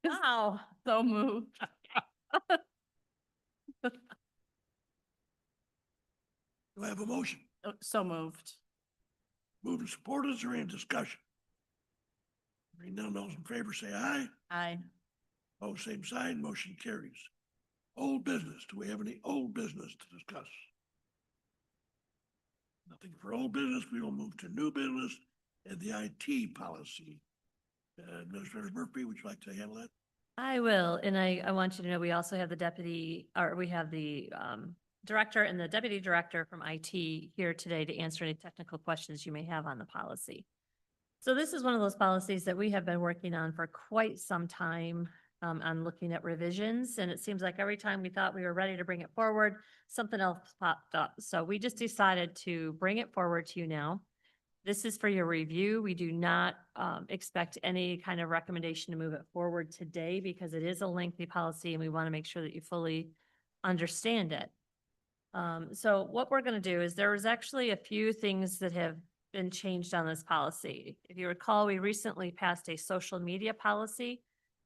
Wow, so moved. Do I have a motion? So moved. Moved and supported. Is there any discussion? Hearing none, those in favor say aye. Aye. Oh, same sign, motion carries. Old business. Do we have any old business to discuss? Nothing for old business. We will move to new business and the IT policy. Administrator Murphy, would you like to handle that? I will, and I want you to know, we also have the we have the director and the deputy director from IT here today to answer any technical questions you may have on the policy. So this is one of those policies that we have been working on for quite some time, on looking at revisions, and it seems like every time we thought we were ready to bring it forward, something else popped up. So we just decided to bring it forward to you now. This is for your review. We do not expect any kind of recommendation to move it forward today because it is a lengthy policy and we want to make sure that you fully understand it. So what we're going to do is there was actually a few things that have been changed on this policy. If you recall, we recently passed a social media policy.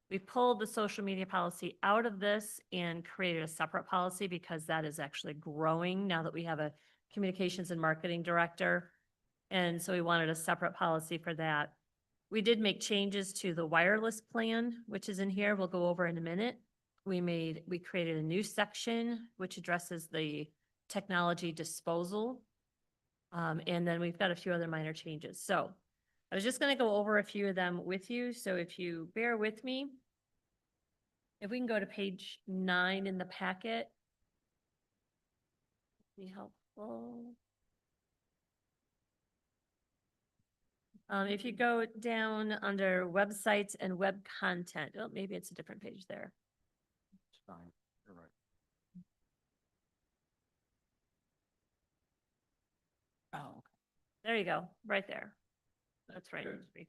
We pulled the social media policy out of this and created a separate policy because that is actually growing now that we have a communications and marketing director. And so we wanted a separate policy for that. We did make changes to the wireless plan, which is in here. We'll go over in a minute. We created a new section which addresses the technology disposal. And then we've got a few other minor changes. So I was just going to go over a few of them with you. So if you bear with me, if we can go to page 9 in the packet. Be helpful. If you go down under websites and web content, oh, maybe it's a different page there. It's fine. You're right. Oh, There you go, right there. That's right. Good.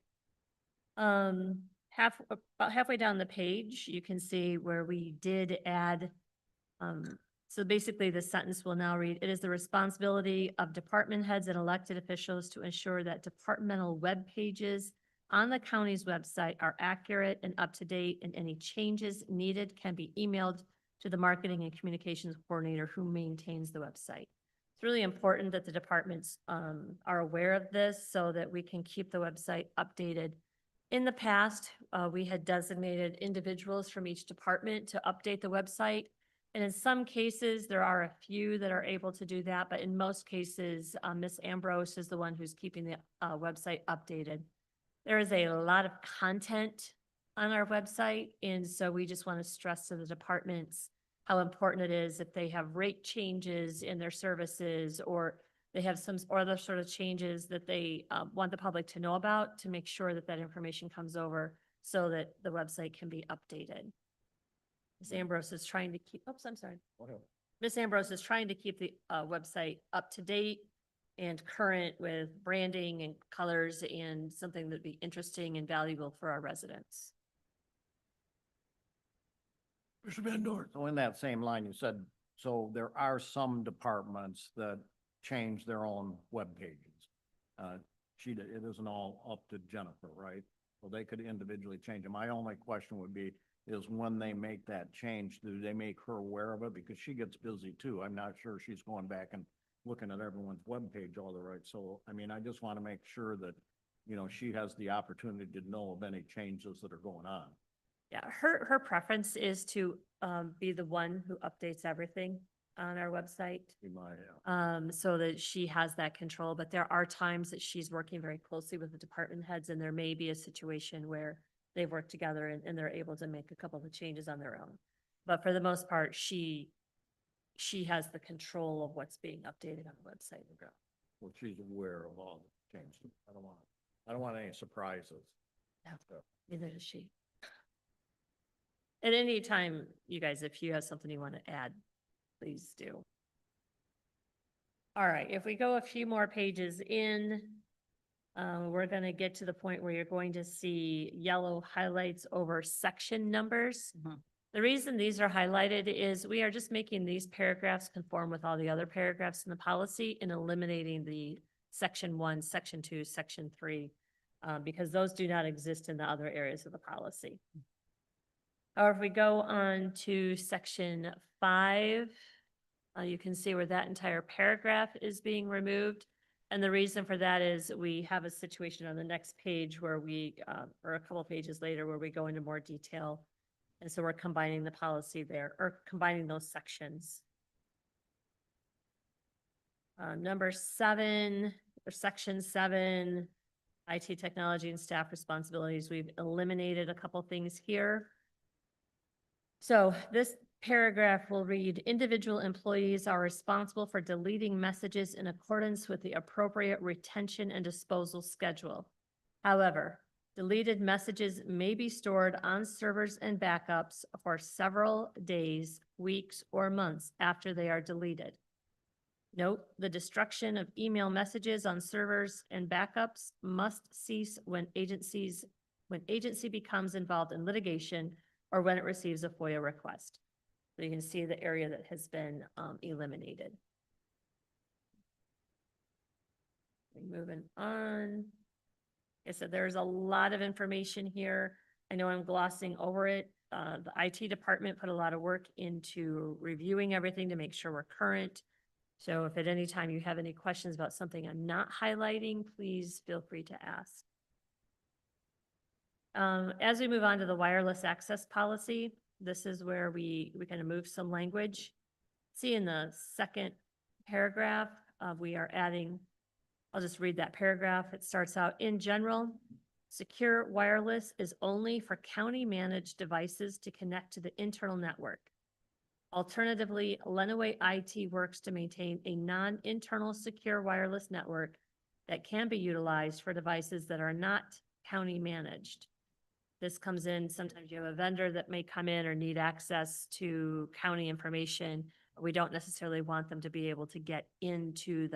About halfway down the page, you can see where we did add, so basically the sentence will now read, it is the responsibility of department heads and elected officials to ensure that departmental web pages on the county's website are accurate and up to date, and any changes needed can be emailed to the marketing and communications coordinator who maintains the website. It's really important that the departments are aware of this so that we can keep the website updated. In the past, we had designated individuals from each department to update the website. And in some cases, there are a few that are able to do that, but in most cases, Ms. Ambrose is the one who's keeping the website updated. There is a lot of content on our website, and so we just want to stress to the departments how important it is if they have rate changes in their services or they have some other sort of changes that they want the public to know about, to make sure that that information comes over so that the website can be updated. Ms. Ambrose is trying to keep, oops, I'm sorry. Ms. Ambrose is trying to keep the website up to date and current with branding and colors and something that'd be interesting and valuable for our residents. Mr. Van Dorn. So in that same line, you said, so there are some departments that change their own web pages. It isn't all up to Jennifer, right? So they could individually change them. My only question would be, is when they make that change, do they make her aware of it? Because she gets busy too. I'm not sure she's going back and looking at everyone's webpage all the right. So, I mean, I just want to make sure that, you know, she has the opportunity to know of any changes that are going on. Yeah, her preference is to be the one who updates everything on our website. So that she has that control, but there are times that she's working very closely with the department heads, and there may be a situation where they've worked together and they're able to make a couple of changes on their own. But for the most part, she has the control of what's being updated on the website. Okay. Well, she's aware of all the changes. I don't want any surprises. No, neither does she. At any time, you guys, if you have something you want to add, please do. All right, if we go a few more pages in, we're going to get to the point where you're going to see yellow highlights over section numbers. Mhm. The reason these are highlighted is we are just making these paragraphs conform with all the other paragraphs in the policy and eliminating the section 1, section 2, section 3 because those do not exist in the other areas of the policy. However, if we go on to section 5, you can see where that entire paragraph is being removed. And the reason for that is we have a situation on the next page where we, or a couple of pages later, where we go into more detail. And so we're combining the policy there, or combining those sections. Number 7, or section 7, IT technology and staff responsibilities. We've eliminated a couple things here. So this paragraph will read, individual employees are responsible for deleting messages in accordance with the appropriate retention and disposal schedule. However, deleted messages may be stored on servers and backups for several days, weeks, or months after they are deleted. Note, the destruction of email messages on servers and backups must cease when agency becomes involved in litigation or when it receives a FOIA request. So you can see the area that has been eliminated. Moving on. Like I said, there's a lot of information here. I know I'm glossing over it. The IT department put a lot of work into reviewing everything to make sure we're current. So if at any time you have any questions about something I'm not highlighting, please feel free to ask. As we move on to the wireless access policy, this is where we kind of move some language. See in the second paragraph, we are adding, I'll just read that paragraph. It starts out, in general, secure wireless is only for county-managed devices to connect to the internal network. Alternatively, Lenawee IT works to maintain a non-internal secure wireless network that can be utilized for devices that are not county-managed. This comes in, sometimes you have a vendor that may come in or need access to county information. We don't necessarily want them to be able to get into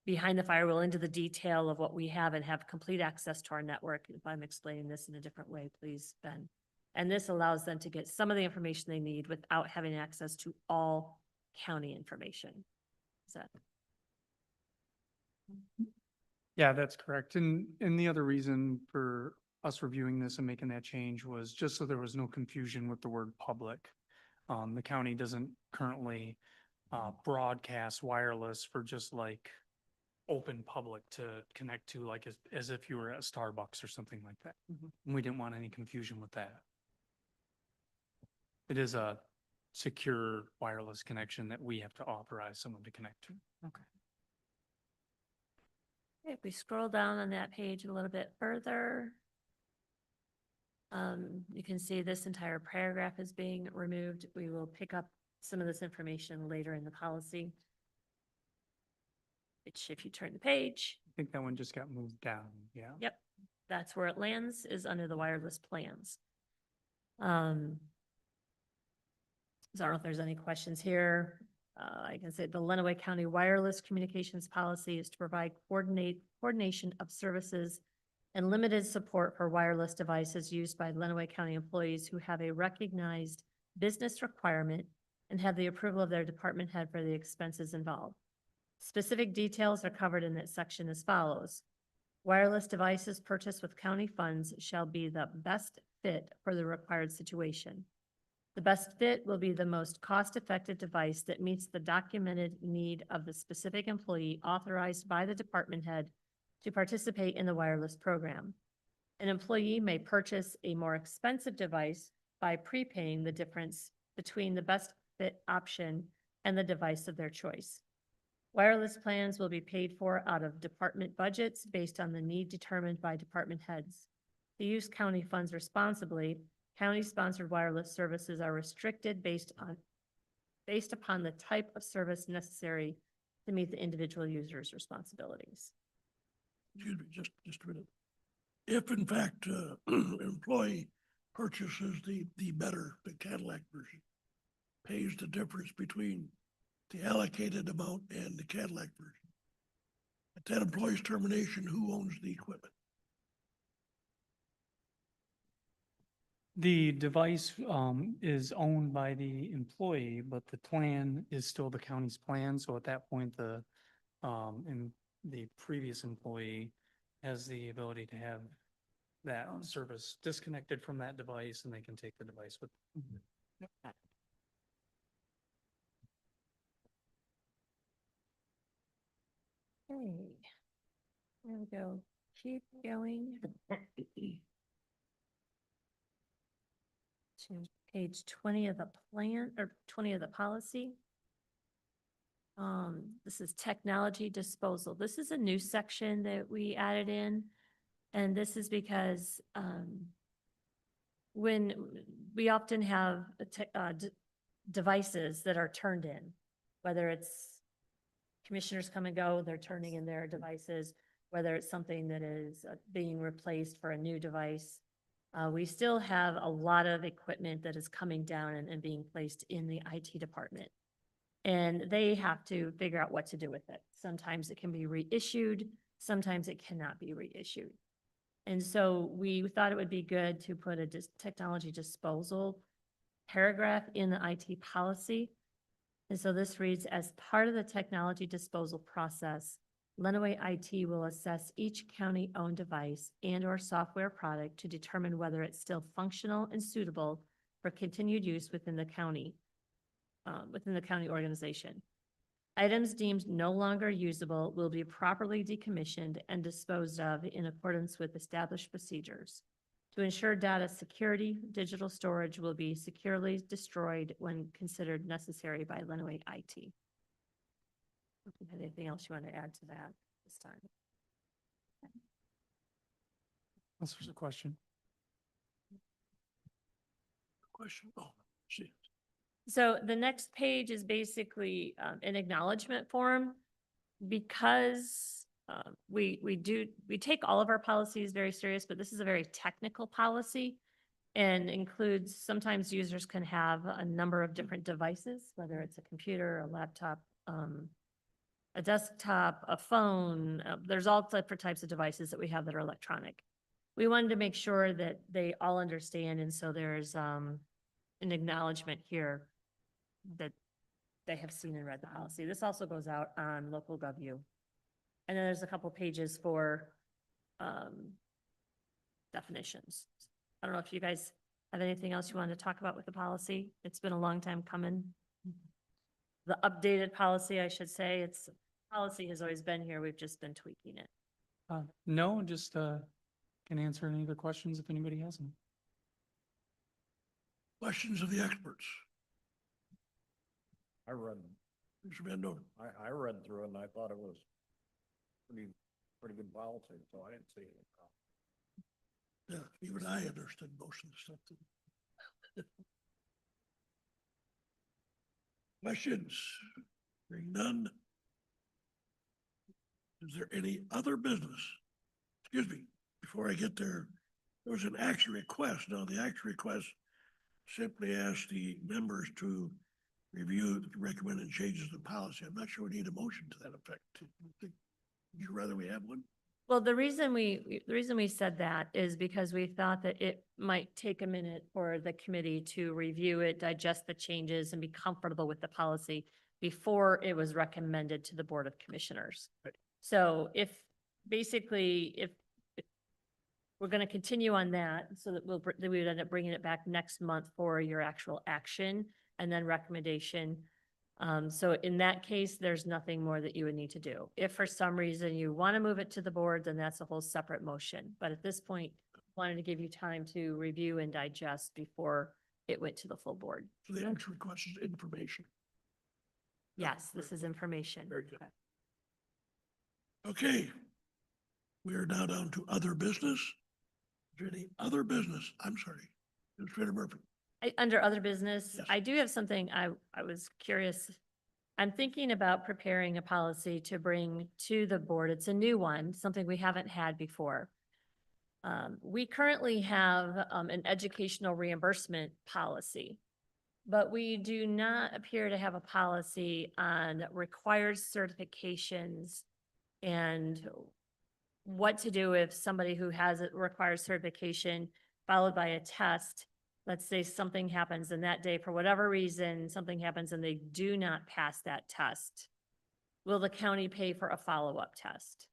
behind the firewall, into the detail of what we have and have complete access to our network. If I'm explaining this in a different way, please, Ben. And this allows them to get some of the information they need without having access to all county information. Is that? Yeah, that's correct. And the other reason for us reviewing this and making that change was just so there was no confusion with the word public. The county doesn't currently broadcast wireless for just like open public to connect to, like as if you were at Starbucks or something like that. And we didn't want any confusion with that. It is a secure wireless connection that we have to authorize someone to connect to. Okay. If we scroll down on that page a little bit further, you can see this entire paragraph is being removed. We will pick up some of this information later in the policy. Which, if you turn the page, I think that one just got moved down, yeah. yep, that's where it lands, is under the wireless plans. So I don't know if there's any questions here. I can say the Lenawee County Wireless Communications Policy is to provide coordination of services and limited support for wireless devices used by Lenawee County employees who have a recognized business requirement and have the approval of their department head for the expenses involved. Specific details are covered in that section as follows. Wireless devices purchased with county funds shall be the best fit for the required situation. The best fit will be the most cost-effective device that meets the documented need of the specific employee authorized by the department head to participate in the wireless program. An employee may purchase a more expensive device by prepaying the difference between the best fit option and the device of their choice. Wireless plans will be paid for out of department budgets based on the need determined by department heads. To use county funds responsibly, county-sponsored wireless services are restricted based upon the type of service necessary to meet the individual user's responsibilities. Excuse me, just a minute. If in fact, an employee purchases the Cadillac version, pays the difference between the allocated amount and the Cadillac version, at that employee's termination, who owns the equipment? The device is owned by the employee, but the plan is still the county's plan. So at that point, the previous employee has the ability to have that service disconnected from that device and they can take the device with. Okay. There we go. Keep going. To page 20 of the plan, or 20 of the policy. This is technology disposal. This is a new section that we added in. And this is because, when we often have devices that are turned in, whether it's commissioners come and go, they're turning in their devices, whether it's something that is being replaced for a new device. We still have a lot of equipment that is coming down and being placed in the IT department. And they have to figure out what to do with it. Sometimes it can be reissued, sometimes it cannot be reissued. And so we thought it would be good to put a technology disposal paragraph in the IT policy. And so this reads, as part of the technology disposal process, Lenawee IT will assess each county-owned device and or software product to determine whether it's still functional and suitable for continued use within the county organization. Items deemed no longer usable will be properly decommissioned and disposed of in accordance with established procedures. To ensure data security, digital storage will be securely destroyed when considered necessary by Lenawee IT. Anything else you want to add to that this time? Unless there's a question. Question, oh, see, So the next page is basically an acknowledgement form. Because we take all of our policies very serious, but this is a very technical policy and includes, sometimes users can have a number of different devices, whether it's a computer, a laptop, a desktop, a phone. There's all different types of devices that we have that are electronic. We wanted to make sure that they all understand, and so there's an acknowledgement here that they have seen and read the policy. This also goes out on local GovU. And then there's a couple pages for definitions. I don't know if you guys have anything else you want to talk about with the policy. It's been a long time coming. The updated policy, I should say, policy has always been here. We've just been tweaking it. No, just can answer any other questions if anybody has them. questions of the experts. I read, Mr. Bendo, I read through it and I thought it was pretty good policy, so I didn't see any problem. yeah, even I understood most of the stuff. Questions? Hearing none. Is there any other business? Excuse me, before I get there, there was an action request. Now, the action request simply asks the members to review the recommended changes to policy. I'm not sure we need a motion to that effect. Would you rather we have one? Well, the reason we said that is because we thought that it might take a minute for the committee to review it, digest the changes, and be comfortable with the policy before it was recommended to the Board of Commissioners. Right. So if we're going to continue on that, so that we would end up bringing it back next month for your actual action and then recommendation. So in that case, there's nothing more that you would need to do. If for some reason you want to move it to the board, then that's a whole separate motion. But at this point, wanted to give you time to review and digest before it went to the full board. So the action request is information. Yes, this is information. Very good. Okay. We are now down to other business. Is there any other business? I'm sorry. Administrator Murphy. Under other business, Yes. I do have something I was curious. I'm thinking about preparing a policy to bring to the board. It's a new one, something we haven't had before. We currently have an educational reimbursement policy, but we do not appear to have a policy on required certifications and what to do if somebody who has a required certification followed by a test, let's say something happens and that day, for whatever reason, something happens and they do not pass that test. Will the county pay for a follow-up test?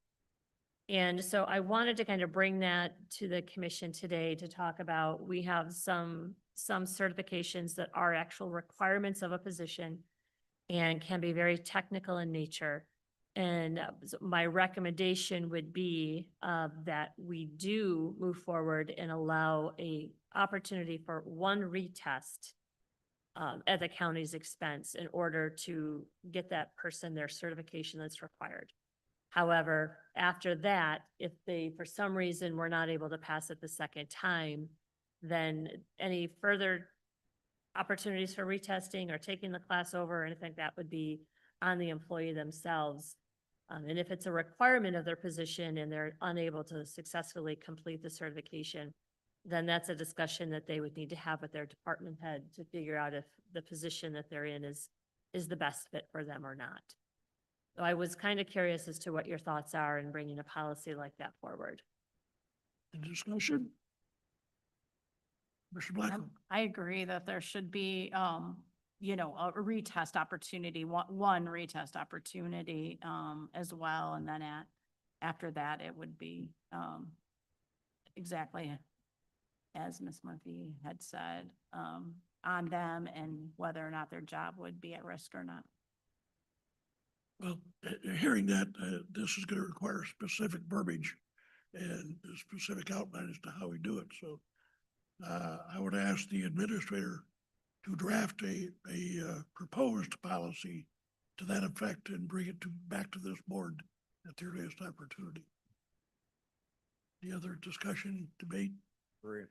And so I wanted to kind of bring that to the commission today to talk about, we have some certifications that are actual requirements of a position and can be very technical in nature. And my recommendation would be that we do move forward and allow a opportunity for one retest at the county's expense in order to get that person their certification that's required. However, after that, if they, for some reason, were not able to pass it the second time, then any further opportunities for retesting or taking the class over or anything like that would be on the employee themselves. And if it's a requirement of their position and they're unable to successfully complete the certification, then that's a discussion that they would need to have with their department head to figure out if the position that they're in is the best fit for them or not. So I was kind of curious as to what your thoughts are in bringing a policy like that forward. Any discussion? Mr. Blackwell? I agree that there should be, you know, a retest opportunity, one retest opportunity, as well. And then after that, it would be, exactly as Ms. Murphy had said, on them and whether or not their job would be at risk or not. Well, hearing that, this is going to require specific verbiage and a specific outline as to how we do it. So I would ask the administrator to draft a proposed policy to that effect and bring it back to this board at the earliest opportunity. Any other discussion, debate? Agree.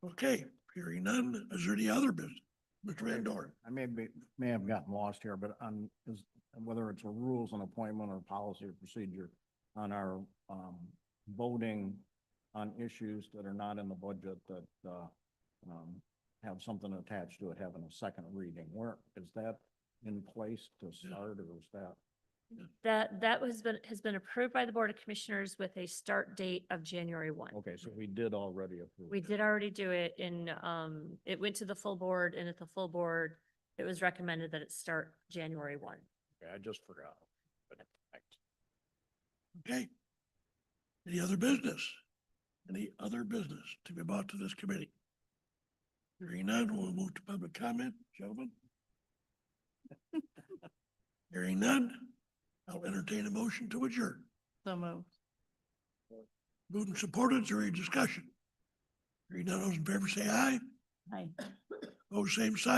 Okay, hearing none. Is there any other business? Mr. Van Dorn? I may have gotten lost here, but whether it's a rules and appointment or policy or procedure on our, voting on issues that are not in the budget that, have something attached to it, having a second reading, where is that in place to start, or is that? That has been approved by the Board of Commissioners with a start date of January 1. Okay, so we did already approve. We it. did already do it in, it went to the full board, and at the full board, it was recommended that it start January 1. Okay, I just forgot. But thanks. Okay. Any other business? Any other business to be brought to this committee? Hearing none, we'll move to public comment, gentlemen. Hearing none, I'll entertain a motion to adjourn. So moved. Moved and supported, is there any discussion? Hearing none, those in favor say aye. Aye. Opposed, same sign.